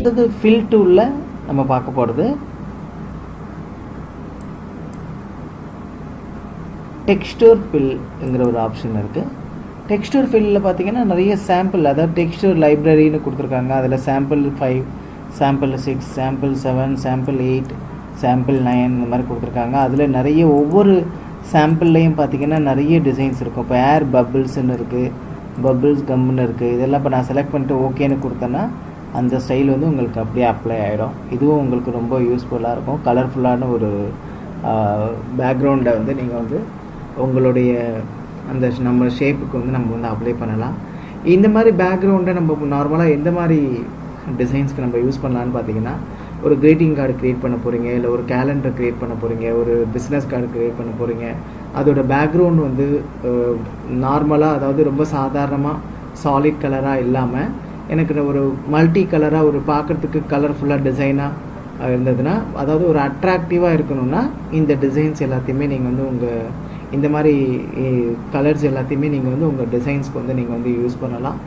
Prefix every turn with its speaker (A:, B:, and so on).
A: அடுத்தது ஃபில் டூலில் நம்ம பார்க்க போகிறது டெக்ஸ்டூர் ஃபில்ங்கிற ஒரு ஆப்ஷன் இருக்குது. டெக்ஸ்டூர் ஃபில்லில் பார்த்தீங்கன்னா நிறைய சாம்பிள், அதாவது டெக்ஸ்டூர் லைப்ரரின்னு கொடுத்துருக்காங்க. அதில் sample 5, sample 6, sample 7, sample 8, sample 9 இந்த மாதிரி கொடுத்துருக்காங்க. அதில் நிறைய ஒவ்வொரு சாம்பிள்லேயும் பார்த்தீங்கன்னா நிறைய டிசைன்ஸ் இருக்கும். இப்போ ஏர் பபிள்ஸ்ன்னு இருக்குது, பபிள்ஸ் கம்முன்னு இருக்குது. இதெல்லாம் இப்போ நான் செலக்ட் பண்ணிட்டு ஓகேன்னு கொடுத்தேன்னா அந்த ஸ்டைல் வந்து உங்களுக்கு அப்படியே அப்ளை ஆகிடும். இதுவும் உங்களுக்கு ரொம்ப யூஸ்ஃபுல்லாக இருக்கும். கலர்ஃபுல்லான ஒரு பேக்ரவுண்டை வந்து நீங்கள் வந்து உங்களுடைய அந்த நம்ம ஷேப்புக்கு வந்து நம்ம வந்து அப்ளை பண்ணலாம். இந்த மாதிரி பேக்ரவுண்டை நம்ம நார்மலாக எந்த மாதிரி டிசைன்ஸ்க்கு நம்ம யூஸ் பண்ணலான்னு பார்த்தீங்கன்னா, ஒரு க்ரீட்டிங் கார்டு க்ரியேட் பண்ண போகிறீங்க, இல்லை ஒரு கேலண்டர் க்ரியேட் பண்ண போகிறீங்க, ஒரு பிஸ்னஸ் கார்டு க்ரியேட் பண்ண போகிறீங்க. அதோட பேக்ரவுண்ட் வந்து நார்மலாக, அதாவது ரொம்ப சாதாரணமாக சாலிட் கலராக இல்லாமல் எனக்கு ஒரு மல்டி கலராக ஒரு பார்க்குறதுக்கு கலர்ஃபுல்லாக டிசைனாக இருந்ததுன்னா, அதாவது ஒரு அட்ராக்டிவாக இருக்கணும்னா இந்த டிசைன்ஸ் எல்லாத்தையுமே நீங்கள் வந்து உங்கள் இந்த மாதிரி கலர்ஸ் எல்லாத்தையுமே நீங்கள் வந்து உங்கள் டிசைன்ஸ்க்கு வந்து நீங்கள் வந்து யூஸ் பண்ணலாம்.